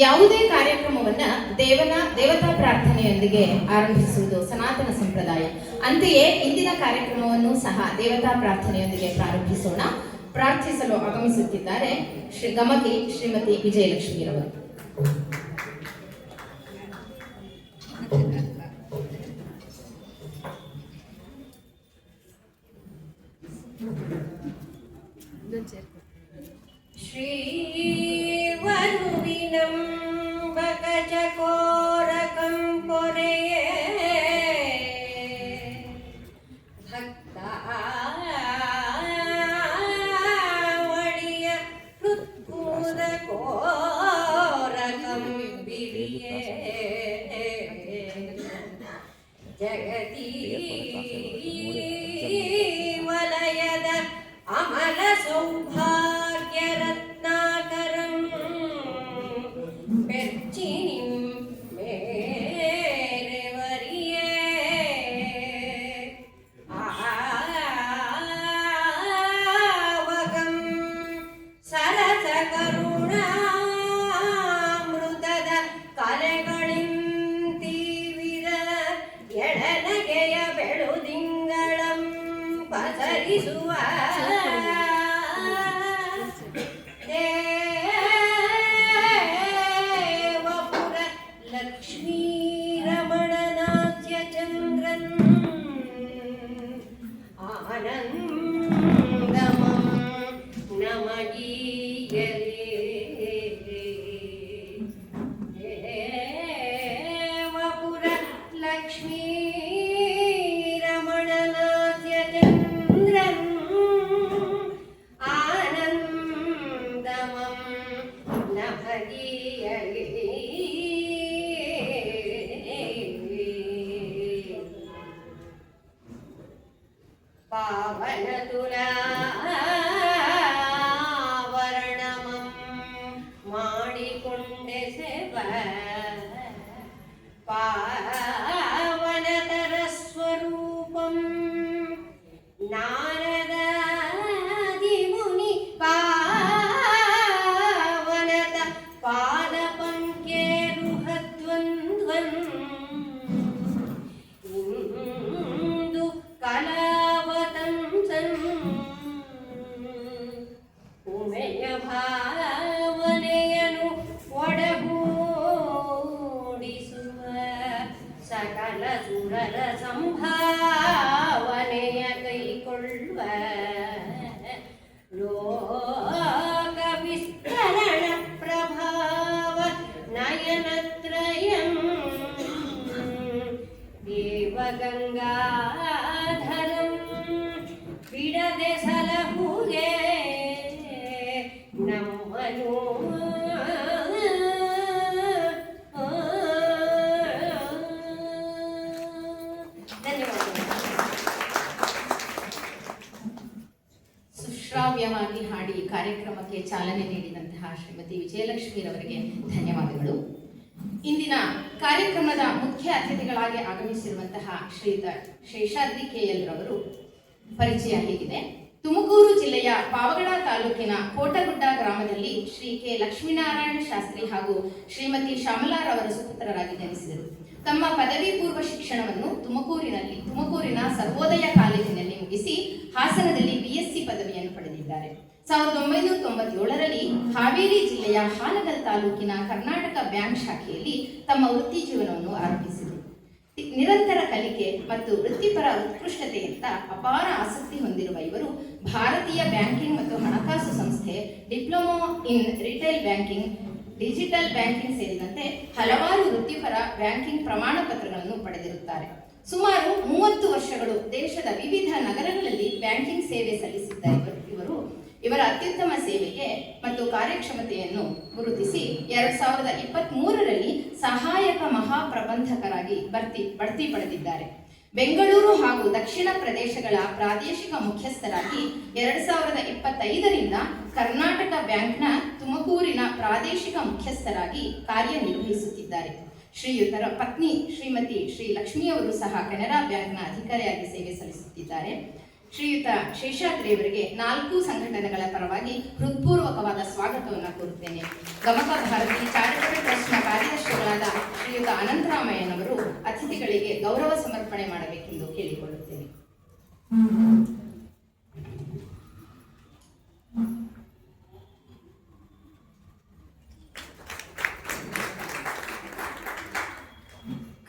ಯಾವುದೇ ಕಾರ್ಯಕ್ರಮವನ್ನ ದೇವತಾ ಪ್ರಾರ್ಥನೆಯೊಂದಿಗೆ ಆರಂಭಿಸುವುದು ಸನಾತನ ಸಂಪ್ರದಾಯ. ಅಂತೆಯೇ ಇಂದಿನ ಕಾರ್ಯಕ್ರಮವನ್ನು ಸಹ ದೇವತಾ ಪ್ರಾರ್ಥನೆಯೊಂದಿಗೆ ಪ್ರಾರಂಭಿಸೋಣ. ಪ್ರಾರ್ಥಿಸಲು ಆಗಮಿಸುತ್ತಿದ್ದಾರೆ ಗಮಕಿ ಶ್ರೀಮತಿ ವಿಜಯಲಕ್ಷ್ಮೀರವರು. ಶ್ರೀ ವರುವಿನಂ ಬಗಜಕೋರಕಂ ಪೊರೆಯೇ ಭಕ್ತಾವಳಿಯ ಹೃತ್ಕೂದ ಕೋರಕಂ ಬಿರಿಯೇ ಜಗತೀ ವಲಯದ ಅಮಲ ಸೌಭಾಗ್ಯ ರತ್ನಾಕರಂ ಬೆರ್ಚಿನಿಂ ಮೇರೆವರಿಯೇ ಆವಗಂ ಸರಸ ಕರುಣಾಮೃತದ ಕಲೆಗಳಿಂ ತೀವಿರ ಎಳನಗೆಯ ಬೆಳುದಿಂಗಳಂ ಪಸರಿಸುವ ದೇವಪುರ ಲಕ್ಷ್ಮೀ ರಮಣನಾಚ್ಯ ಚಂದ್ರನ್ ಆನಂದಮಂ ನಮಗೀಯಲೇ ದೇವಪುರ ಲಕ್ಷ್ಮೀ ಪಾವನ ತುಲಾವರಣಮಂ ಮಾಡಿಕೊಂಡೆ ಸೇವ ಪಾವನತರ ಸ್ವರೂಪಂ ನಾರದಾದಿ ಮುನಿ ಪಾವನತ ಪಾದ ಪಂಕೇರುಹದ್ವಂದ್ವನ್ ಇಂದು ಉಮೆಯ ಭಾವನೆಯನು ಒಡಗೂಡಿಸುವ ಸಕಲ ಸುರರ ಸಂಭಾವನೆಯ ಕೈಕೊಳ್ಳುವ ಲೋಕ ವಿಸ್ತರಣ ಪ್ರಭಾವ ನಯನತ್ರಯಂ ದೇವಗಂಗಾಧರಂ ಬಿಡದೆ ಸಲಹುಗೆ ನಮ್ಮನು ಸುಶ್ರಾವ್ಯವಾಗಿ ಹಾಡಿ ಕಾರ್ಯಕ್ರಮಕ್ಕೆ ಚಾಲನೆ ನೀಡಿದಂತಹ ಶ್ರೀಮತಿ ವಿಜಯಲಕ್ಷ್ಮೀರವರಿಗೆ ಧನ್ಯವಾದಗಳು. ಇಂದಿನ ಕಾರ್ಯಕ್ರಮದ ಮುಖ್ಯ ಅತಿಥಿಗಳಾಗಿ ಆಗಮಿಸಿರುವಂತಹ ಶ್ರೀಯುತ ಶೇಷಾದ್ರಿ KL ರವರು ಪರಿಚಯ ಹೀಗಿದೆ. ತುಮಕೂರು ಜಿಲ್ಲೆಯ ಪಾವಗಡ ತಾಲೂಕಿನ ಕೋಟಗುಡ್ಡ ಗ್ರಾಮದಲ್ಲಿ ಶ್ರೀ ಕೆ ಲಕ್ಷ್ಮೀನಾರಾಯಣ ಶಾಸ್ತ್ರಿ ಹಾಗೂ ಶ್ರೀಮತಿ ಶ್ಯಾಮಲಾರವರ ಸುಪುತ್ರರಾಗಿ ಜನಿಸಿದರು. ತಮ್ಮ ಪದವಿ ಪೂರ್ವ ಶಿಕ್ಷಣವನ್ನು ತುಮಕೂರಿನ ಸರ್ವೋದಯ ಕಾಲೇಜಿನಲ್ಲಿ ಮುಗಿಸಿ ಹಾಸನದಲ್ಲಿ BSc ಪದವಿಯನ್ನು ಪಡೆದಿದ್ದಾರೆ. 1997ರಲ್ಲಿ ಹಾವೇರಿ ಜಿಲ್ಲೆಯ ಹಾನಗಲ್ ತಾಲೂಕಿನ ಕರ್ನಾಟಕ ಬ್ಯಾಂಕ್ ಶಾಖೆಯಲ್ಲಿ ತಮ್ಮ ವೃತ್ತಿ ಜೀವನವನ್ನು ಆರಂಭಿಸಿದರು. ನಿರಂತರ ಕಲಿಕೆ ಮತ್ತು ವೃತ್ತಿಪರ ಉತ್ಕೃಷ್ಟತೆಯಂತ ಅಪಾರ ಆಸಕ್ತಿ ಹೊಂದಿರುವ ಇವರು ಭಾರತೀಯ ಬ್ಯಾಂಕಿಂಗ್ ಮತ್ತು ಹಣಕಾಸು ಸಂಸ್ಥೆ, diploma in retail banking, digital banking ಸೇರಿದಂತೆ ಹಲವಾರು ವೃತ್ತಿಪರ ಬ್ಯಾಂಕಿಂಗ್ ಪ್ರಮಾಣ ಪತ್ರಗಳನ್ನು ಪಡೆದಿರುತ್ತಾರೆ. ಸುಮಾರು 30 ವರ್ಷಗಳು ದೇಶದ ವಿವಿಧ ನಗರಗಳಲ್ಲಿ ಬ್ಯಾಂಕಿಂಗ್ ಸೇವೆ ಸಲ್ಲಿಸಿದ್ದ ಇವರು ಇವರ ಅತ್ಯುತ್ತಮ ಸೇವೆಗೆ ಮತ್ತು ಕಾರ್ಯಕ್ಷಮತೆಯನ್ನು ಗುರುತಿಸಿ 2023ರಲ್ಲಿ ಸಹಾಯಕ ಮಹಾಪ್ರಬಂಧಕರಾಗಿ ಬಡ್ತಿ ಪಡೆದಿದ್ದಾರೆ. ಬೆಂಗಳೂರು ಹಾಗೂ ದಕ್ಷಿಣ ಪ್ರದೇಶಗಳ ಪ್ರಾದೇಶಿಕ ಮುಖ್ಯಸ್ಥರಾಗಿ 2025ರಿಂದ ಕರ್ನಾಟಕ ಬ್ಯಾಂಕ್ನ ತುಮಕೂರಿನ ಪ್ರಾದೇಶಿಕ ಮುಖ್ಯಸ್ಥರಾಗಿ ಕಾರ್ಯನಿರ್ವಹಿಸುತ್ತಿದ್ದಾರೆ. ಶ್ರೀಯುತರ ಪತ್ನಿ ಶ್ರೀಮತಿ ಶ್ರೀ ಲಕ್ಷ್ಮಿಯವರು ಸಹ ಕೆನರಾ ಬ್ಯಾಂಕ್ನ ಅಧಿಕಾರಿಯಾಗಿ ಸೇವೆ ಸಲ್ಲಿಸುತ್ತಿದ್ದಾರೆ. ಶ್ರೀಯುತ ಶೇಷಾದ್ರಿಯವರಿಗೆ 4 ಸಂಘಟನೆಗಳ ಪರವಾಗಿ ಹೃತ್ಪೂರ್ವಕವಾದ ಸ್ವಾಗತವನ್ನು ಕೋರುತ್ತೇನೆ. ಗಮಕ ಭಾರತಿ ಚಾರಿಟಬಲ್ ಟ್ರಸ್ಟ್ನ ಕಾರ್ಯದರ್ಶಿಗಳಾದ ಶ್ರೀಯುತ ಅನಂತರಾಮಯ್ಯನವರು ಅತಿಥಿಗಳಿಗೆ ಗೌರವ ಸಮರ್ಪಣೆ ಮಾಡಬೇಕೆಂದು ಕೇಳಿಕೊಳ್ಳುತ್ತೇನೆ.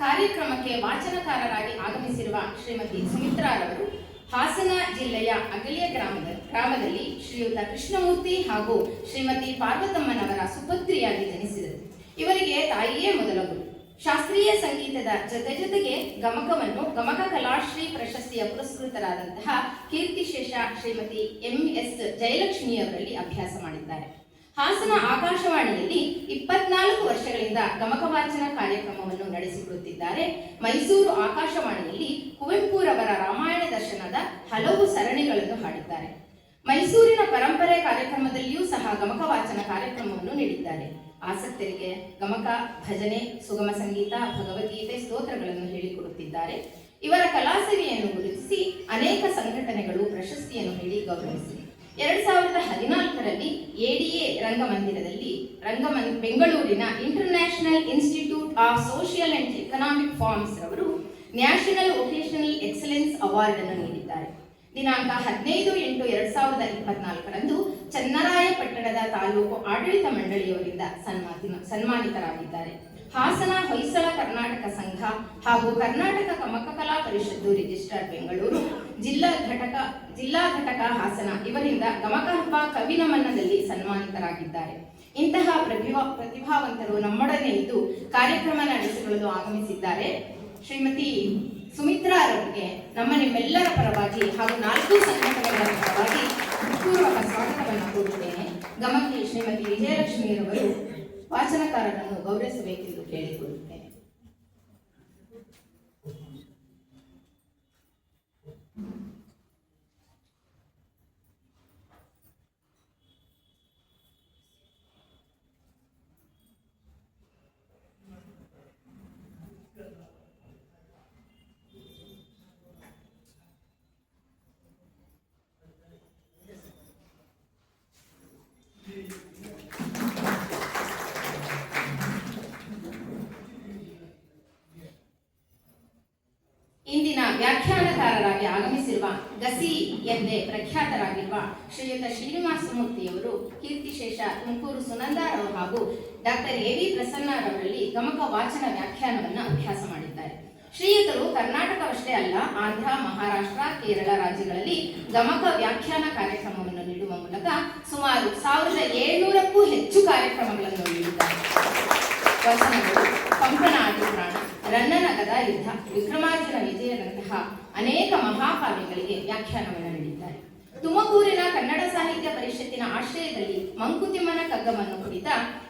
ಕಾರ್ಯಕ್ರಮಕ್ಕೆ ವಾಚನಕಾರರಾಗಿ ಆಗಮಿಸಿರುವ ಶ್ರೀಮತಿ ಸುಮಿತ್ರಾರವರು ಹಾಸನ ಜಿಲ್ಲೆಯ ಅಗಲಿಯ ಗ್ರಾಮದಲ್ಲಿ ಶ್ರೀಯುತ ಕೃಷ್ಣಮೂರ್ತಿ ಹಾಗೂ ಶ್ರೀಮತಿ ಪಾರ್ವತಮ್ಮನವರ ಸುಪುತ್ರಿಯಾಗಿ ಜನಿಸಿದರು. ಇವರಿಗೆ ತಾಯಿಯೇ ಮೊದಲ ಗುರು. ಶಾಸ್ತ್ರೀಯ ಸಂಗೀತದ ಜೊತೆಗೆ ಗಮಕ ಕಲಾಶ್ರೀ ಪ್ರಶಸ್ತಿಯ ಪುರಸ್ಕೃತರಾದಂತಹ ಕೀರ್ತಿಶೇಷ ಶ್ರೀಮತಿ MS ಜಯಲಕ್ಷ್ಮಿಯವರಲ್ಲಿ ಅಭ್ಯಾಸ ಮಾಡಿದ್ದಾರೆ. ಹಾಸನ ಆಕಾಶವಾಣಿಯಲ್ಲಿ 24 ವರ್ಷಗಳಿಂದ ಗಮಕ ವಾಚನ ಕಾರ್ಯಕ್ರಮವನ್ನು ನಡೆಸಿಕೊಡುತ್ತಿದ್ದಾರೆ. ಮೈಸೂರು ಆಕಾಶವಾಣಿಯಲ್ಲಿ ಕುವೆಂಪುರವರ ರಾಮಾಯಣ ದರ್ಶನದ ಹಲವು ಸರಣಿಗಳನ್ನು ಹಾಡಿದ್ದಾರೆ. ಮೈಸೂರಿನ ಪರಂಪರೆ ಕಾರ್ಯಕ್ರಮದಲ್ಲಿಯೂ ಸಹ ಗಮಕ ವಾಚನ ಕಾರ್ಯಕ್ರಮವನ್ನು ನೀಡಿದ್ದಾರೆ. ಆಸಕ್ತರಿಗೆ ಗಮಕ, ಭಜನೆ, ಸುಗಮ ಸಂಗೀತ, ಭಗವದ್ಗೀತೆ, ಸ್ತೋತ್ರಗಳನ್ನು ಹೇಳಿಕೊಡುತ್ತಿದ್ದಾರೆ. ಇವರ ಕಲಾಸೇವೆಯನ್ನು ಗುರುತಿಸಿ ಅನೇಕ ಸಂಘಟನೆಗಳು ಪ್ರಶಸ್ತಿಯನ್ನು ನೀಡಿ ಗೌರವಿಸಿವೆ. 2014ರಲ್ಲಿ ADA ರಂಗಮಂದಿರದಲ್ಲಿ ಬೆಂಗಳೂರಿನ international institute of social and economic forms ರವರು ನ್ಯಾಷನಲ್ ವೊಕೇಶನಲ್ ಎಕ್ಸಲೆನ್ಸ್ ಅವಾರ್ಡ್ ಅನ್ನು ನೀಡಿದ್ದಾರೆ. ದಿನಾಂಕ 15/8/2024ರಂದು ಚನ್ನರಾಯಪಟ್ಟಣದ ತಾಲೂಕು ಆಡಳಿತ ಮಂಡಳಿಯವರಿಂದ ಸನ್ಮಾನಿತರಾಗಿದ್ದಾರೆ. ಹಾಸನ ಹೊಯ್ಸಳ ಕರ್ನಾಟಕ ಸಂಘ ಹಾಗೂ ಕರ್ನಾಟಕ ಗಮಕ ಕಲಾ ಪರಿಷತ್ತು ರಿಜಿಸ್ಟ್ರಾರ್ ಬೆಂಗಳೂರು, ಜಿಲ್ಲಾ ಘಟಕ ಹಾಸನ ಇವರಿಂದ ಗಮಕ ಹಬ್ಬ ಕವಿ ನಮನದಲ್ಲಿ ಸನ್ಮಾನಿತರಾಗಿದ್ದಾರೆ. ಇಂತಹ ಪ್ರತಿಭಾವಂತರು ನಮ್ಮೊಡನೆ ಇದ್ದು ಕಾರ್ಯಕ್ರಮ ನಡೆಸಿಕೊಳ್ಳಲು ಆಗಮಿಸಿದ್ದಾರೆ. ಶ್ರೀಮತಿ ಸುಮಿತ್ರಾ ಅವರಿಗೆ ನಿಮ್ಮೆಲ್ಲರ ಪರವಾಗಿ ಹಾಗೂ 4 ಸಂಘಟನೆಗಳ ಪರವಾಗಿ ಹೃತ್ಪೂರ್ವಕ ಸ್ವಾಗತವನ್ನು ಕೋರುತ್ತೇನೆ. ಗಮಕಿ ಶ್ರೀಮತಿ ವಿಜಯಲಕ್ಷ್ಮಿಯರವರು ವಾಚನಕಾರರನ್ನು ಗೌರವಿಸಬೇಕೆಂದು ಕೇಳಿಕೊಳ್ಳುತ್ತೇನೆ. ಇಂದಿನ ವ್ಯಾಖ್ಯಾನಕಾರರಾಗಿ ಆಗಮಿಸಿರುವ ಗಸಿ ಎಂದೇ ಪ್ರಖ್ಯಾತರಾಗಿರುವ ಶ್ರೀಯುತ ಶ್ರೀನಿವಾಸಮೂರ್ತಿಯವರು ಕೀರ್ತಿಶೇಷ ತುಮಕೂರು ಸುನಂದಾರಾವ್ ಹಾಗೂ ಡಾಕ್ಟರ್ AV ಪ್ರಸನ್ನರವರಲ್ಲಿ ಗಮಕ ವಾಚನ ವ್ಯಾಖ್ಯಾನವನ್ನು ಅಭ್ಯಾಸ ಮಾಡಿದ್ದಾರೆ. ಶ್ರೀಯುತರು ಕರ್ನಾಟಕವಷ್ಟೇ ಅಲ್ಲ, ಆಂಧ್ರ, ಮಹಾರಾಷ್ಟ್ರ, ಕೇರಳ ರಾಜ್ಯಗಳಲ್ಲಿ ಗಮಕ ವ್ಯಾಖ್ಯಾನ ಕಾರ್ಯಕ್ರಮವನ್ನು ನೀಡುವ ಮೂಲಕ ಸುಮಾರು 1700ಕ್ಕೂ ಹೆಚ್ಚು ಕಾರ್ಯಕ್ರಮಗಳನ್ನು ನೀಡಿದ್ದಾರೆ. ವಚನಗಳು, ಪಂಪನ ಆದಿಪುರಾಣ, ರನ್ನನ ಗದಾಯುದ್ಧ, ವಿಕ್ರಮಾರ್ಜುನ ವಿಜಯದಂತಹ ಅನೇಕ ಮಹಾಕಾವ್ಯಗಳಿಗೆ ವ್ಯಾಖ್ಯಾನವನ್ನು ನೀಡಿದ್ದಾರೆ. ತುಮಕೂರಿನ ಕನ್ನಡ ಸಾಹಿತ್ಯ ಪರಿಷತ್ತಿನ ಆಶ್ರಯದಲ್ಲಿ ಮಂಕುತಿಮ್ಮನ ಕಗ್ಗವನ್ನು ಕುರಿತ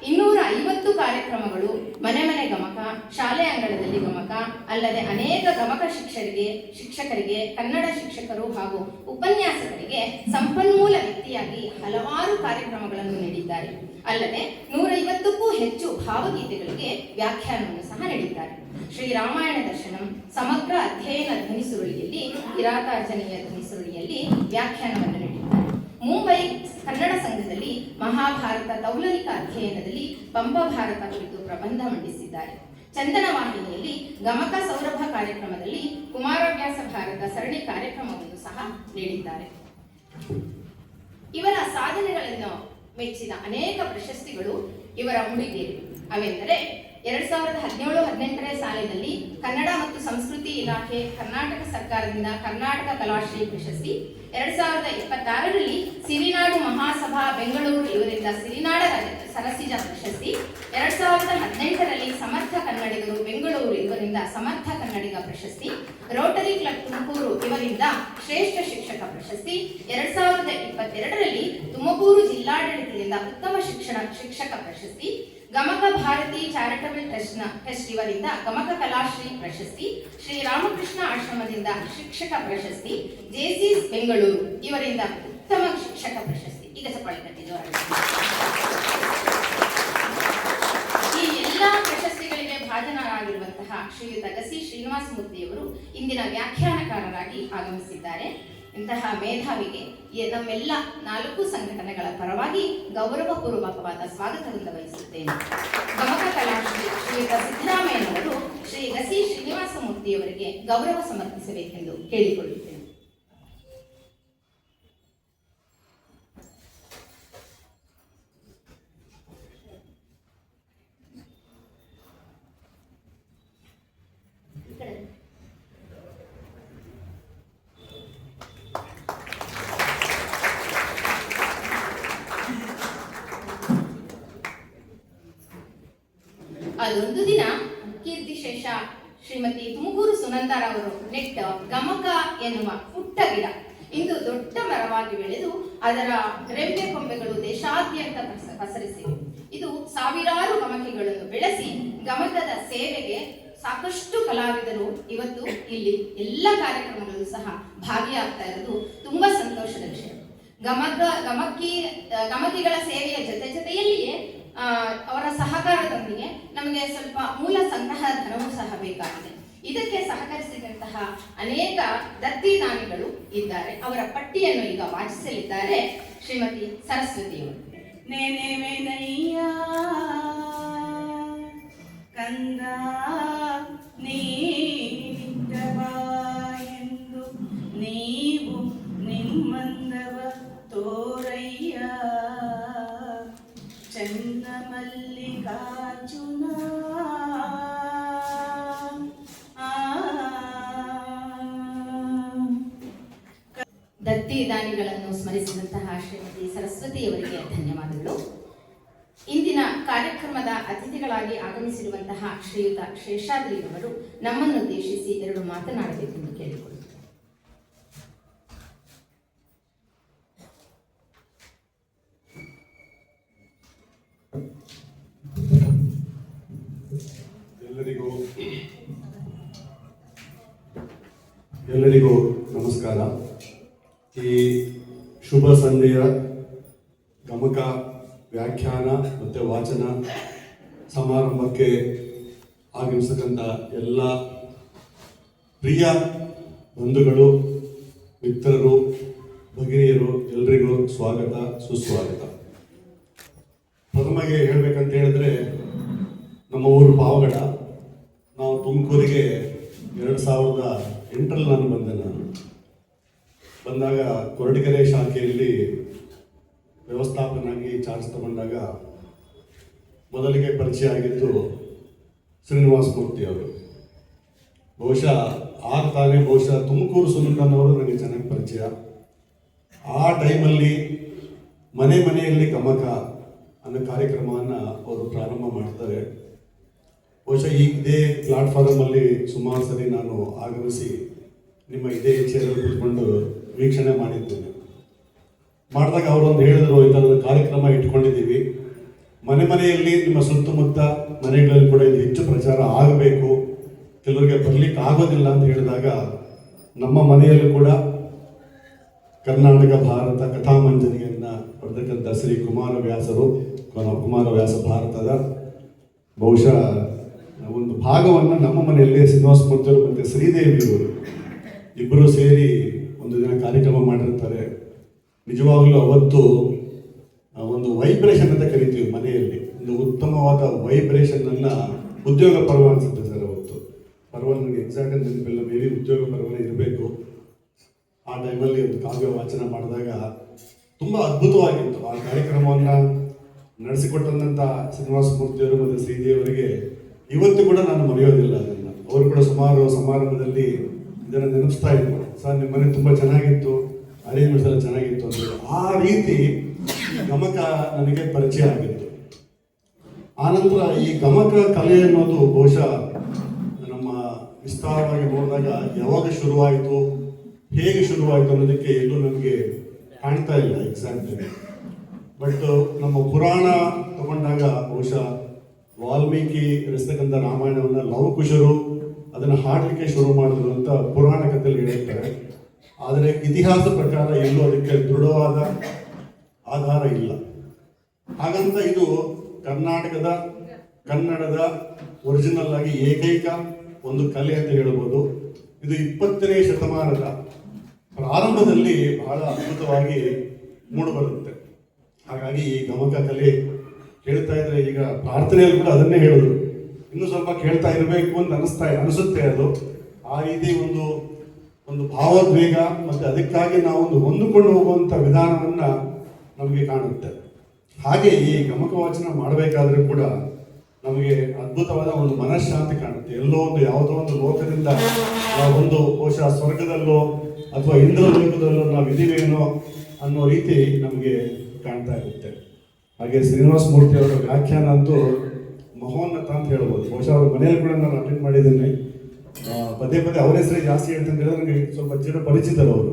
250 ಕಾರ್ಯಕ್ರಮಗಳು, ಮನೆ ಗಮಕ, ಶಾಲೆ ಅಂಗಳದಲ್ಲಿ ಗಮಕ ಅಲ್ಲದೆ ಅನೇಕ ಗಮಕ ಶಿಕ್ಷಕರಿಗೆ, ಕನ್ನಡ ಶಿಕ್ಷಕರು ಹಾಗೂ ಉಪನ್ಯಾಸಕರಿಗೆ ಸಂಪನ್ಮೂಲ ವ್ಯಕ್ತಿಯಾಗಿ ಹಲವಾರು ಕಾರ್ಯಕ್ರಮಗಳನ್ನು ನೀಡಿದ್ದಾರೆ. ಅಲ್ಲದೆ 150ಕ್ಕೂ ಹೆಚ್ಚು ಭಾವಗೀತೆಗಳಿಗೆ ವ್ಯಾಖ್ಯಾನವನ್ನು ಸಹ ನೀಡಿದ್ದಾರೆ. ಶ್ರೀರಾಮಾಯಣ ದರ್ಶನಂ, ಸಮಗ್ರ ಅಧ್ಯಯನ ಧ್ವನಿಸುರುಳಿಯಲ್ಲಿ, ಕಿರಾತಾರ್ಜನೆಯ ಧ್ವನಿಸುರುಳಿಯಲ್ಲಿ ವ್ಯಾಖ್ಯಾನವನ್ನು ನೀಡಿದ್ದಾರೆ. ಮುಂಬೈ ಕನ್ನಡ ಸಂಘದಲ್ಲಿ ಮಹಾಭಾರತ ತೌಲನಿಕ ಅಧ್ಯಯನದಲ್ಲಿ ಪಂಪ ಭಾರತ ಕುರಿತು ಪ್ರಬಂಧ ಮಂಡಿಸಿದ್ದಾರೆ. ಚಂದನ ವಾಹಿನಿಯಲ್ಲಿ ಗಮಕ ಸೌರಭ ಕಾರ್ಯಕ್ರಮದಲ್ಲಿ ಕುಮಾರವ್ಯಾಸ ಭಾರತ ಸರಣಿ ಕಾರ್ಯಕ್ರಮವನ್ನು ಸಹ ನೀಡಿದ್ದಾರೆ. ಇವರ ಸಾಧನೆಗಳನ್ನು ಮೆಚ್ಚಿದ ಅನೇಕ ಪ್ರಶಸ್ತಿಗಳು ಇವರ ಮುಡಿಗೇರಿವೆ. ಅವೆಂದರೆ 2017-18ನೇ ಸಾಲಿನಲ್ಲಿ ಕನ್ನಡ ಮತ್ತು ಸಂಸ್ಕೃತಿ ಇಲಾಖೆ ಕರ್ನಾಟಕ ಸರ್ಕಾರದಿಂದ ಕರ್ನಾಟಕ ಕಲಾಶ್ರೀ ಪ್ರಶಸ್ತಿ, 2026ರಲ್ಲಿ ಸಿರಿನಾಡು ಮಹಾಸಭಾ ಬೆಂಗಳೂರು ಇವರಿಂದ ಸಿರಿನಾಡ ಸರಸಿಜ ಪ್ರಶಸ್ತಿ, 2018ರಲ್ಲಿ ಸಮರ್ಥ ಕನ್ನಡಿಗರು ಬೆಂಗಳೂರು ಇವರಿಂದ ಸಮರ್ಥ ಕನ್ನಡಿಗ ಪ್ರಶಸ್ತಿ, ರೋಟರಿ ಕ್ಲಬ್ ತುಮಕೂರು ಇವರಿಂದ ಶ್ರೇಷ್ಠ ಶಿಕ್ಷಕ ಪ್ರಶಸ್ತಿ, 2022ರಲ್ಲಿ ತುಮಕೂರು ಜಿಲ್ಲಾಡಳಿತದಿಂದ ಉತ್ತಮ ಶಿಕ್ಷಕ ಪ್ರಶಸ್ತಿ, ಗಮಕ ಭಾರತಿ ಚಾರಿಟಬಲ್ ಟ್ರಸ್ಟ್ ಇವರಿಂದ ಗಮಕ ಕಲಾಶ್ರೀ ಪ್ರಶಸ್ತಿ, ಶ್ರೀರಾಮಕೃಷ್ಣ ಆಶ್ರಮದಿಂದ ಶಿಕ್ಷಕ ಪ್ರಶಸ್ತಿ, JCS ಬೆಂಗಳೂರು ಇವರಿಂದ ಉತ್ತಮ ಶಿಕ್ಷಕ ಪ್ರಶಸ್ತಿ. ಈಗ ಚಪ್ಪಾಳೆ ತಟ್ಟಿ ಜೋರಾಗಿ. ಈ ಎಲ್ಲ ಪ್ರಶಸ್ತಿಗಳಿಗೆ ರಾಜನಾಗಿರುವಂತಹ ಶ್ರೀಯುತ ಗಸಿ ಶ್ರೀನಿವಾಸ ಮೂರ್ತಿಯವರು ಇಂದಿನ ವ್ಯಾಖ್ಯಾನಕಾರರಾಗಿ ಆಗಮಿಸಿದ್ದಾರೆ. ಇಂತಹ ಮೇಧಾವಿಗೆ ನಮ್ಮೆಲ್ಲ 4 ಸಂಘಟನೆಗಳ ಪರವಾಗಿ ಗೌರವಪೂರ್ವಕವಾದ ಸ್ವಾಗತದಿಂದ ವಹಿಸುತ್ತೇನೆ. ಗಮಕ ಕಲಾಶ್ರೀ ಶ್ರೀಯುತ ಸಿದ್ದರಾಮಯ್ಯನವರು ಶ್ರೀ ಗಸಿ ಶ್ರೀನಿವಾಸ ಮೂರ್ತಿಯವರಿಗೆ ಗೌರವ ಸಮರ್ಪಿಸಬೇಕೆಂದು ಕೇಳಿಕೊಳ್ಳುತ್ತೇನೆ. ಅದೊಂದು ದಿನ ಕೀರ್ತಿಶೇಷ ಶ್ರೀಮತಿ ತುಮಕೂರು ಸುನಂದರವರು ನೆಟ್ಟ ಗಮಕ ಎನ್ನುವ ಪುಟ್ಟ ಗಿಡ ಇಂದು ದೊಡ್ಡ ಮರವಾಗಿ ಬೆಳೆದು ಅದರ ರೆಂಬೆ ಕೊಂಬೆಗಳು ದೇಶಾದ್ಯಂತ ಪಸರಿಸಿವೆ. ಇದು ಸಾವಿರಾರು ಗಮಕಿಗಳನ್ನು ಬೆಳೆಸಿ ಗಮಕದ ಸೇವೆಗೆ ಸಾಕಷ್ಟು ಕಲಾವಿದರು ಇವತ್ತು ಇಲ್ಲಿ ಎಲ್ಲ ಕಾರ್ಯಕ್ರಮಗಳು ಸಹ ಭಾಗಿಯಾಗ್ತಾ ಇರೋದು ತುಂಬಾ ಸಂತೋಷದ ವಿಷಯ. ಗಮಕಿಗಳ ಸೇವೆಯ ಜೊತೆಯಲ್ಲಿಯೇ ಅವರ ಸಹಕಾರದೊಂದಿಗೆ ನಮಗೆ ಸ್ವಲ್ಪ ಮೂಲ ಸಂಗ್ರಹ ಧನವೂ ಸಹ ಬೇಕಾಗಿದೆ. ಇದಕ್ಕೆ ಸಹಕರಿಸಿದಂತಹ ಅನೇಕ ದತ್ತಿದಾನಿಗಳು ಇದ್ದಾರೆ. ಅವರ ಪಟ್ಟಿಯನ್ನು ಈಗ ವಾಚಿಸಲಿದ್ದಾರೆ ಶ್ರೀಮತಿ ಸರಸ್ವತಿಯವರು. ನೆನೆವೆನಯ್ಯ ಕಂದ ನೀನಿದ್ದವಾ ಎಂದು ನೀವು ನಿಮ್ಮಂದವ ತೋರಯ್ಯ ಚಂದ ಮಲ್ಲಿಕಾರ್ಜುನ ದತ್ತಿದಾನಿಗಳನ್ನು ಸ್ಮರಿಸಿದಂತಹ ಶ್ರೀಮತಿ ಸರಸ್ವತಿಯವರಿಗೆ ಧನ್ಯವಾದಗಳು. ಇಂದಿನ ಕಾರ್ಯಕ್ರಮದ ಅತಿಥಿಗಳಾಗಿ ಆಗಮಿಸಿರುವಂತಹ ಶ್ರೀಯುತ ಶೇಷಾದ್ರಿಯವರು ನಮ್ಮನ್ನುದ್ದೇಶಿಸಿ 2 ಮಾತನಾಡಬೇಕೆಂದು ಕೇಳಿಕೊಳ್ಳುತ್ತೇವೆ. ಎಲ್ಲರಿಗೂ ನಮಸ್ಕಾರ. ಈ ಶುಭ ಸಂಧ್ಯೆಯ ಗಮಕ ವ್ಯಾಖ್ಯಾನ ಮತ್ತು ವಾಚನ ಸಮಾರಂಭಕ್ಕೆ ಆಗಮಿಸತಕ್ಕಂಥ ಎಲ್ಲ ಪ್ರಿಯ ಬಂಧುಗಳು, ಮಿತ್ರರು, ಭಗಿನಿಯರು ಎಲ್ಲರಿಗೂ ಸ್ವಾಗತ, ಸುಸ್ವಾಗತ. ಪ್ರಥಮಗೆ ಹೇಳಬೇಕಂತ ಹೇಳಿದ್ರೆ, ನಮ್ಮ ಊರು ಪಾವಗಡ. ನಾವು ತುಮಕೂರಿಗೆ 2008ರಲ್ಲಿ ನಾನು ಬಂದಾಗ ಕೊರಟಗೆರೆ ಶಾಖೆಯಲ್ಲಿ ವ್ಯವಸ್ಥಾಪನಾಗಿ ಚಾರ್ಜ್ ತಗೊಂಡಾಗ ಮೊದಲಿಗೆ ಪರಿಚಯ ಆಗಿದ್ದು ಶ್ರೀನಿವಾಸ ಮೂರ್ತಿ ಅವರು. ಬಹುಶಃ ತುಮಕೂರು ಸುನಂದನವರು ನನಗೆ ಚೆನ್ನಾಗಿ ಪರಿಚಯ. ಆ ಟೈಮಲ್ಲಿ ಮನೆಯಲ್ಲಿ ಗಮಕ ಅನ್ನೋ ಕಾರ್ಯಕ್ರಮವನ್ನು ಅವರು ಪ್ರಾರಂಭ ಮಾಡ್ತಾರೆ. ಬಹುಶಃ ಇದೇ ಪ್ಲಾಟ್ಫಾರ್ಮಲ್ಲಿ ಸುಮಾರು ಸರಿ ನಾನು ಆಗಮಿಸಿ ನಿಮ್ಮ ಇದೇ ಚೇರಲ್ಲಿ ಕೂತ್ಕೊಂಡು ವೀಕ್ಷಣೆ ಮಾಡಿದ್ದೇನೆ. ಮಾಡಿದಾಗ ಅವರೊಂದು ಹೇಳಿದ್ರು, ಈ ಥರದ ಕಾರ್ಯಕ್ರಮ ಇಟ್ಕೊಂಡಿದ್ದೀವಿ, ಮನೆಯಲ್ಲಿ ನಿಮ್ಮ ಸುತ್ತಮುತ್ತ ಮನೆಗಳಲ್ಲಿ ಕೂಡ ಇದು ಹೆಚ್ಚು ಪ್ರಚಾರ ಆಗಬೇಕು, ಕೆಲವರಿಗೆ ಬರಲಿಕ್ಕೆ ಆಗೋದಿಲ್ಲ ಅಂತ ಹೇಳಿದಾಗ ನಮ್ಮ ಮನೆಯಲ್ಲೂ ಕೂಡ ಕರ್ನಾಟಕ ಭಾರತ ಕಥಾಮಂಜರಿಯನ್ನು ಬರೆದಕ್ಕಂಥ ಶ್ರೀ ಕುಮಾರವ್ಯಾಸ ಭಾರತದ ಬಹುಶಃ ಒಂದು ಭಾಗವನ್ನು ನಮ್ಮ ಮನೆಯಲ್ಲಿ ಶ್ರೀನಿವಾಸ ಮೂರ್ತಿಯವರು ಮತ್ತು ಶ್ರೀದೇವಿಯವರು ಇಬ್ಬರು ಸೇರಿ ಒಂದು ದಿನ ಕಾರ್ಯಕ್ರಮ ಮಾಡಿರ್ತಾರೆ. ನಿಜವಾಗ್ಲೂ ಅವತ್ತು ಒಂದು ವೈಬ್ರೇಷನ್ ಅಂತ ಕರಿತೀವಿ ಮನೆಯಲ್ಲಿ, ಒಂದು ಉತ್ತಮವಾದ ವೈಬ್ರೇಷನನ್ನು ಉದ್ಯೋಗ ಪರ್ವ ಅನಿಸುತ್ತೆ ಸರ್. ಅವತ್ತು ಪರ್ವ ನನಗೆ ಎಕ್ಸಾಕ್ಟ್ ಅಂತ ನೆನಪಿಲ್ಲ, ಮೇಬಿ ಉದ್ಯೋಗ ಪರ್ವನೇ ಇರಬೇಕು. ಆ ಟೈಮಲ್ಲಿ ಒಂದು ಕಾವ್ಯ ವಾಚನ ಮಾಡಿದಾಗ ತುಂಬ ಅದ್ಭುತವಾಗಿತ್ತು. ಆ ಕಾರ್ಯಕ್ರಮವನ್ನು ನಡೆಸಿಕೊಟ್ಟಂಥ ಶ್ರೀನಿವಾಸ ಮೂರ್ತಿಯವರು ಮತ್ತು ಶ್ರೀದೇವರಿಗೆ ಇವತ್ತು ಕೂಡ ನಾನು ಮರೆಯೋದಿಲ್ಲ ಅದನ್ನು. ಅವರು ಕೂಡ ಸುಮಾರು ಸಮಾರಂಭದಲ್ಲಿ ಇದನ್ನು ನೆನಪಿಸ್ತಾ ಇದ್ರು, ಸರ್ ನಿಮ್ಮ ಮನೆ ತುಂಬ ಚೆನ್ನಾಗಿತ್ತು, ಅರೇಂಜ್ಮೆಂಟ್ಸ್ ಎಲ್ಲ ಚೆನ್ನಾಗಿತ್ತು ಅಂತ. ಆ ರೀತಿ ಗಮಕ ನನಗೆ ಪರಿಚಯ ಆಗಿತ್ತು. ಆನಂತರ ಈ ಗಮಕ ಕಲೆ ಅನ್ನೋದು ಬಹುಶಃ ನಮ್ಮ ವಿಸ್ತಾರವಾಗಿ ನೋಡಿದಾಗ ಯಾವಾಗ ಶುರುವಾಯಿತು, ಹೇಗೆ ಶುರುವಾಯಿತು ಅನ್ನೋದಕ್ಕೆ ಎಲ್ಲೂ ನಮಗೆ ಕಾಣ್ತಾ ಇಲ್ಲ ಎಕ್ಸಾಕ್ಟ್. ಬಟ್ ನಮ್ಮ ಪುರಾಣ ತಗೊಂಡಾಗ ಬಹುಶಃ ವಾಲ್ಮೀಕಿ ರಚಿಸ್ತಕ್ಕಂಥ ರಾಮಾಯಣವನ್ನು ಲವಕುಶರು ಅದನ್ನು ಹಾಡಲಿಕ್ಕೆ ಶುರು ಮಾಡಿದ್ರು ಅಂತ ಪುರಾಣ ಕಥೆಯಲ್ಲಿ ಹೇಳ್ತಾರೆ. ಆದರೆ ಇತಿಹಾಸ ಪ್ರಕಾರ ಎಲ್ಲೂ ಅದಕ್ಕೆ ದೃಢವಾದ ಆಧಾರ ಇಲ್ಲ. ಹಾಗಂತ ಇದು ಕನ್ನಡದ ಒರಿಜಿನಲ್ ಆಗಿ ಏಕೈಕ ಒಂದು ಕಲೆ ಅಂತ ಹೇಳ್ಬೋದು. ಇದು 20ನೇ ಶತಮಾನದ ಪ್ರಾರಂಭದಲ್ಲಿ ಬಹಳ ಅದ್ಭುತವಾಗಿ ಮೂಡಿಬರುತ್ತೆ. ಹಾಗಾಗಿ ಈ ಗಮಕ ಕಲೆ ಕೇಳ್ತಾ ಇದ್ರೆ, ಈಗ ಪ್ರಾರ್ಥನೆಯಲ್ಲಿ ಕೂಡ ಅದನ್ನೇ ಹೇಳಿದ್ರು, ಇನ್ನೂ ಸ್ವಲ್ಪ ಕೇಳ್ತಾ ಇರಬೇಕು ಅಂತ ಅನಿಸುತ್ತೆ. ಅದು ಆ ರೀತಿ ಒಂದು ಭಾವೋದ್ವೇಗ ಮತ್ತು ಅದಕ್ಕಾಗಿ ನಾವು ಹೊಂದಿಕೊಂಡು ಹೋಗುವಂಥ ವಿಧಾನವನ್ನ ನಮಗೆ ಕಾಣುತ್ತೆ. ಹಾಗೆ ಈ ಗಮಕ ವಾಚನ ಮಾಡಬೇಕಾದ್ರೂ ಕೂಡ ನಮಗೆ ಅದ್ಭುತವಾದ ಒಂದು ಮನಃಶಾಂತಿ ಕಾಣುತ್ತೆ. ಎಲ್ಲೋ ಯಾವುದೋ ಒಂದು ಲೋಕದಿಂದ ನಾವೊಂದು ಬಹುಶಃ ಸ್ವರ್ಗದಲ್ಲೋ ಅಥವಾ ಇಂದ್ರಲೋಕದಲ್ಲೋ ನಾವು ಇದೀವೇನೋ ಅನ್ನೋ ರೀತಿ ನಮಗೆ ಕಾಣ್ತಾ ಇರುತ್ತೆ. ಹಾಗೆ ಶ್ರೀನಿವಾಸ ಮೂರ್ತಿ ಅವರ ವ್ಯಾಖ್ಯಾನ ಅಂತೂ ಮಹೋನ್ನತ ಅಂತ ಹೇಳ್ಬೋದು. ಬಹುಶಃ ಅವ್ರ ಮನೆಯಲ್ಲಿ ಕೂಡ ನಾನು ಅಟೆಂಡ್ ಮಾಡಿದ್ದೇನೆ. ಪದೇ ಪದೇ ಅವರ ಹೆಸರೇ ಜಾಸ್ತಿ ಹೇಳ್ತಂತ ಹೇಳಿದ್ರೆ ನನಗೆ ಸ್ವಲ್ಪ ಚಿರ ಪರಿಚಿತರು ಅವರು.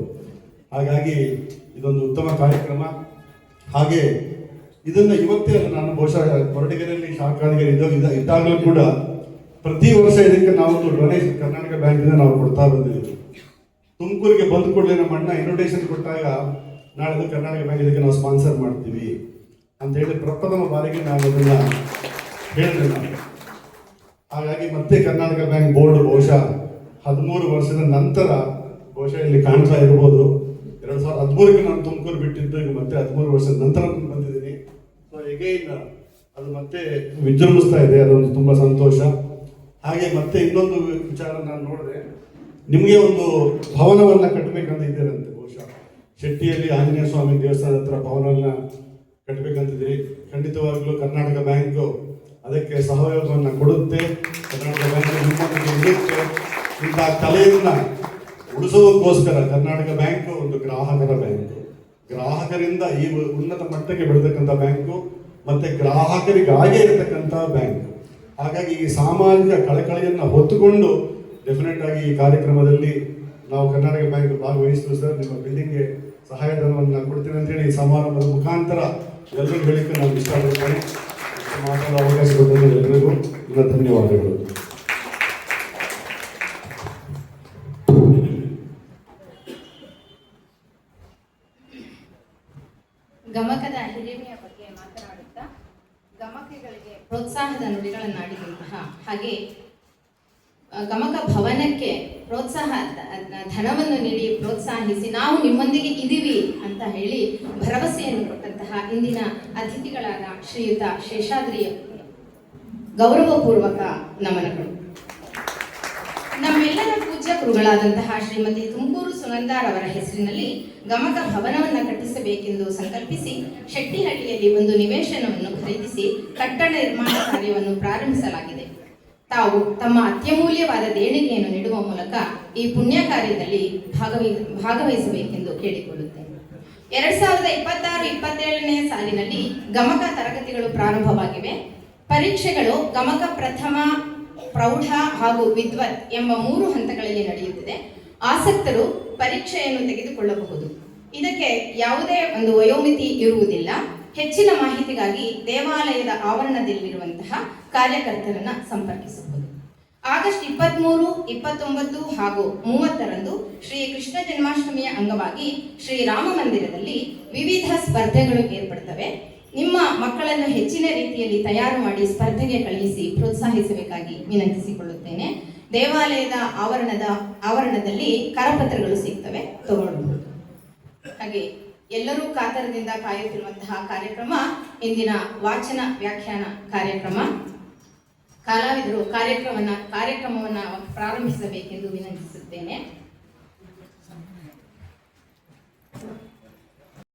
ಹಾಗಾಗಿ ಇದೊಂದು ಉತ್ತಮ ಕಾರ್ಯಕ್ರಮ. ಹಾಗೆ ಇದನ್ನ ಇವತ್ತೇ ಅಲ್ಲ, ನಾನು ಬಹುಶಃ ಕೊರಟಗೆರೆಯಲ್ಲಿ ಶಾಖಾಧಿಕಾರಿ ಇದ್ದಾಗಲೂ ಕೂಡ ಪ್ರತಿ ವರ್ಷ ಇದಕ್ಕೆ ನಾವೊಂದು ಡೊನೇಷನ್ ಕರ್ನಾಟಕ ಬ್ಯಾಂಕಿಂದ ನಾವು ಕೊಡ್ತಾ ಬಂದಿದ್ದೀವಿ. ತುಮಕೂರಿಗೆ ಬಂದ ಕೂಡಲೇ ನಮ್ಮ ಅಣ್ಣ ಇನ್ವಿಟೇಷನ್ ಕೊಟ್ಟಾಗ ನಾಳೆ ಕರ್ನಾಟಕ ಬ್ಯಾಂಕ್ ಇದಕ್ಕೆ ನಾವು ಸ್ಪಾನ್ಸರ್ ಮಾಡ್ತೀವಿ ಅಂತ ಹೇಳಿ ಪ್ರಪ್ರಥಮ ಬಾರಿಗೆ ನಾನು ಅದನ್ನ ಹೇಳಿದೆ ನಾನು. ಹಾಗಾಗಿ ಮತ್ತೆ ಕರ್ನಾಟಕ ಬ್ಯಾಂಕ್ ಬೋರ್ಡ್ ಬಹುಶಃ 13 ವರ್ಷದ ನಂತರ ಬಹುಶಃ ಇಲ್ಲಿ ಕಾಣ್ತಾ ಇರ್ಬೋದು. 2013ಕ್ಕೆ ನಾನು ತುಮಕೂರು ಬಿಟ್ಟಿದ್ದು, ಈಗ ಮತ್ತೆ 13 ವರ್ಷದ ನಂತರ ಬಂದಿದ್ದೀನಿ. ಸೊ ಎಗೈನ್ ಅದು ಮತ್ತೆ ವಿಜೃಂಭಿಸ್ತಾ ಇದೆ, ಅದೊಂದು ತುಂಬ ಸಂತೋಷ. ಹಾಗೆ ಮತ್ತೆ ಇನ್ನೊಂದು ವಿಚಾರ ನಾನು ನೋಡಿದೆ, ನಿಮಗೆ ಒಂದು ಭವನವನ್ನು ಕಟ್ಟಬೇಕಂತ ಇದ್ದೀರಂತೆ. ಬಹುಶಃ ಶೆಟ್ಟಿಯಲ್ಲಿ ಆಂಜನೇಯ ಸ್ವಾಮಿ ದೇವಸ್ಥಾನದ ಹತ್ರ ಭವನವನ್ನು ಕಟ್ಟಬೇಕಂತಿದ್ದೀರಿ. ಖಂಡಿತವಾಗ್ಲೂ ಕರ್ನಾಟಕ ಬ್ಯಾಂಕು ಅದಕ್ಕೆ ಸಹಯೋಗವನ್ನು ಕೊಡುತ್ತೆ. ಕರ್ನಾಟಕ ಬ್ಯಾಂಕ್ ನಿಮ್ಮೊಂದಿಗೆ ಇರುತ್ತೆ. ಇಂತಹ ಕಲೆಯನ್ನು ಉಳಿಸೋದಕ್ಕೋಸ್ಕರ ಕರ್ನಾಟಕ ಬ್ಯಾಂಕು ಒಂದು ಗ್ರಾಹಕರ ಬ್ಯಾಂಕು, ಗ್ರಾಹಕರಿಂದ ಈ ಉನ್ನತ ಮಟ್ಟಕ್ಕೆ ಬೆಳೆದಕ್ಕಂಥ ಬ್ಯಾಂಕು, ಮತ್ತೆ ಗ್ರಾಹಕರಿಗಾಗೇ ಇರತಕ್ಕಂಥ ಬ್ಯಾಂಕು. ಹಾಗಾಗಿ ಈ ಸಾಮಾಜಿಕ ಕಳಕಳಿಯನ್ನು ಹೊತ್ತುಕೊಂಡು ಡೆಫಿನೆಟ್ ಆಗಿ ಈ ಕಾರ್ಯಕ್ರಮದಲ್ಲಿ ನಾವು ಕರ್ನಾಟಕ ಬ್ಯಾಂಕ್ ಭಾಗವಹಿಸಿದ್ರು ಸರ್. ನಿಮ್ಮ ಬಿಲ್ಡಿಂಗ್ಗೆ ಸಹಾಯಧನವನ್ನು ಕೊಡ್ತೀನಿ ಅಂತೇಳಿ ಈ ಸಮಾರಂಭದ ಮುಖಾಂತರ ಎಲ್ಲರಿಗೂ ಹೇಳಿಕ್ಕೆ ನಾನು ಇಷ್ಟಪಡ್ತೇನೆ. ಮಾತಾಡೋ ಅವಕಾಶ ಕೊಟ್ಟಿದ್ದು ಎಲ್ಲರಿಗೂ ನನ್ನ ಧನ್ಯವಾದಗಳು. ಗಮಕದ ಹಿರಿಮೆಯ ಬಗ್ಗೆ ಮಾತನಾಡುತ್ತಾ ಗಮಕಗಳಿಗೆ ಪ್ರೋತ್ಸಾಹದ ನುಡಿಗಳನ್ನಾಡಿದಂತಹ ಹಾಗೆ ಗಮಕ ಭವನಕ್ಕೆ ಪ್ರೋತ್ಸಾಹ ಧನವನ್ನು ನೀಡಿ ಪ್ರೋತ್ಸಾಹಿಸಿ ನಾವು ನಿಮ್ಮೊಂದಿಗೆ ಇದ್ದೀವಿ ಅಂತ ಹೇಳಿ ಭರವಸೆಯನ್ನು ಕೊಟ್ಟಂತಹ ಇಂದಿನ ಅತಿಥಿಗಳಾದ ಶ್ರೀಯುತ ಶೇಷಾದ್ರಿ ಗೌರವಪೂರ್ವಕ ನಮನಗಳು. ನಮ್ಮೆಲ್ಲರ ಪೂಜ್ಯ ಗುರುಗಳಾದಂತಹ ಶ್ರೀಮತಿ ತುಮಕೂರು ಸುನಂದಾರ್ ಅವರ ಹೆಸರಿನಲ್ಲಿ ಗಮಕ ಭವನವನ್ನು ಕಟ್ಟಿಸಬೇಕೆಂದು ಸಂಕಲ್ಪಿಸಿ ಶೆಟ್ಟಿಹಳ್ಳಿಯಲ್ಲಿ ಒಂದು ನಿವೇಶನವನ್ನು ಖರೀದಿಸಿ ಕಟ್ಟಡ ನಿರ್ಮಾಣ ಕಾರ್ಯವನ್ನು ಪ್ರಾರಂಭಿಸಲಾಗಿದೆ. ತಾವು ತಮ್ಮ ಅತ್ಯಮೂಲ್ಯವಾದ ದೇಣಿಗೆಯನ್ನು ನೀಡುವ ಮೂಲಕ ಈ ಪುಣ್ಯ ಕಾರ್ಯದಲ್ಲಿ ಭಾಗವಹಿಸಬೇಕೆಂದು ಕೇಳಿಕೊಳ್ಳುತ್ತೇನೆ. 2026-27ನೇ ಸಾಲಿನಲ್ಲಿ ಗಮಕ ತರಗತಿಗಳು ಪ್ರಾರಂಭವಾಗಿವೆ. ಪರೀಕ್ಷೆಗಳು ಗಮಕ ಪ್ರಥಮ, ಪ್ರೌಢ ಹಾಗೂ ವಿದ್ವತ್ ಎಂಬ 3 ಹಂತಗಳಲ್ಲಿ ನಡೆಯುತ್ತಿದೆ. ಆಸಕ್ತರು ಪರೀಕ್ಷೆಯನ್ನು ತೆಗೆದುಕೊಳ್ಳಬಹುದು. ಇದಕ್ಕೆ ಯಾವುದೇ ಒಂದು ವಯೋಮಿತಿ ಇರುವುದಿಲ್ಲ. ಹೆಚ್ಚಿನ ಮಾಹಿತಿಗಾಗಿ ದೇವಾಲಯದ ಆವರಣದಲ್ಲಿರುವಂತಹ ಕಾರ್ಯಕರ್ತರನ್ನ ಸಂಪರ್ಕಿಸಬಹುದು. ಆಗಸ್ಟ್ 23, 29 ಹಾಗೂ 30ರಂದು ಶ್ರೀ ಕೃಷ್ಣ ಜನ್ಮಾಷ್ಟಮಿಯ ಅಂಗವಾಗಿ ಶ್ರೀರಾಮ ಮಂದಿರದಲ್ಲಿ ವಿವಿಧ ಸ್ಪರ್ಧೆಗಳು ಏರ್ಪಡುತ್ತವೆ. ನಿಮ್ಮ ಮಕ್ಕಳನ್ನು ಹೆಚ್ಚಿನ ರೀತಿಯಲ್ಲಿ ತಯಾರು ಮಾಡಿ ಸ್ಪರ್ಧೆಗೆ ಕಳುಹಿಸಿ ಪ್ರೋತ್ಸಾಹಿಸಬೇಕಾಗಿ ವಿನಂತಿಸಿಕೊಳ್ಳುತ್ತೇನೆ. ದೇವಾಲಯದ ಆವರಣದಲ್ಲಿ ಕರಪತ್ರಗಳು ಸಿಗ್ತವೆ, ತಗೊಳ್ಬಹುದು. ಹಾಗೆ ಎಲ್ಲರೂ ಕಾತರದಿಂದ ಕಾಯುತ್ತಿರುವಂತಹ ಕಾರ್ಯಕ್ರಮ ಇಂದಿನ ವಾಚನ ವ್ಯಾಖ್ಯಾನ ಕಾರ್ಯಕ್ರಮ. ಕಲಾವಿದರು ಕಾರ್ಯಕ್ರಮವನ್ನು ಪ್ರಾರಂಭಿಸಬೇಕೆಂದು ವಿನಂತಿಸುತ್ತೇನೆ.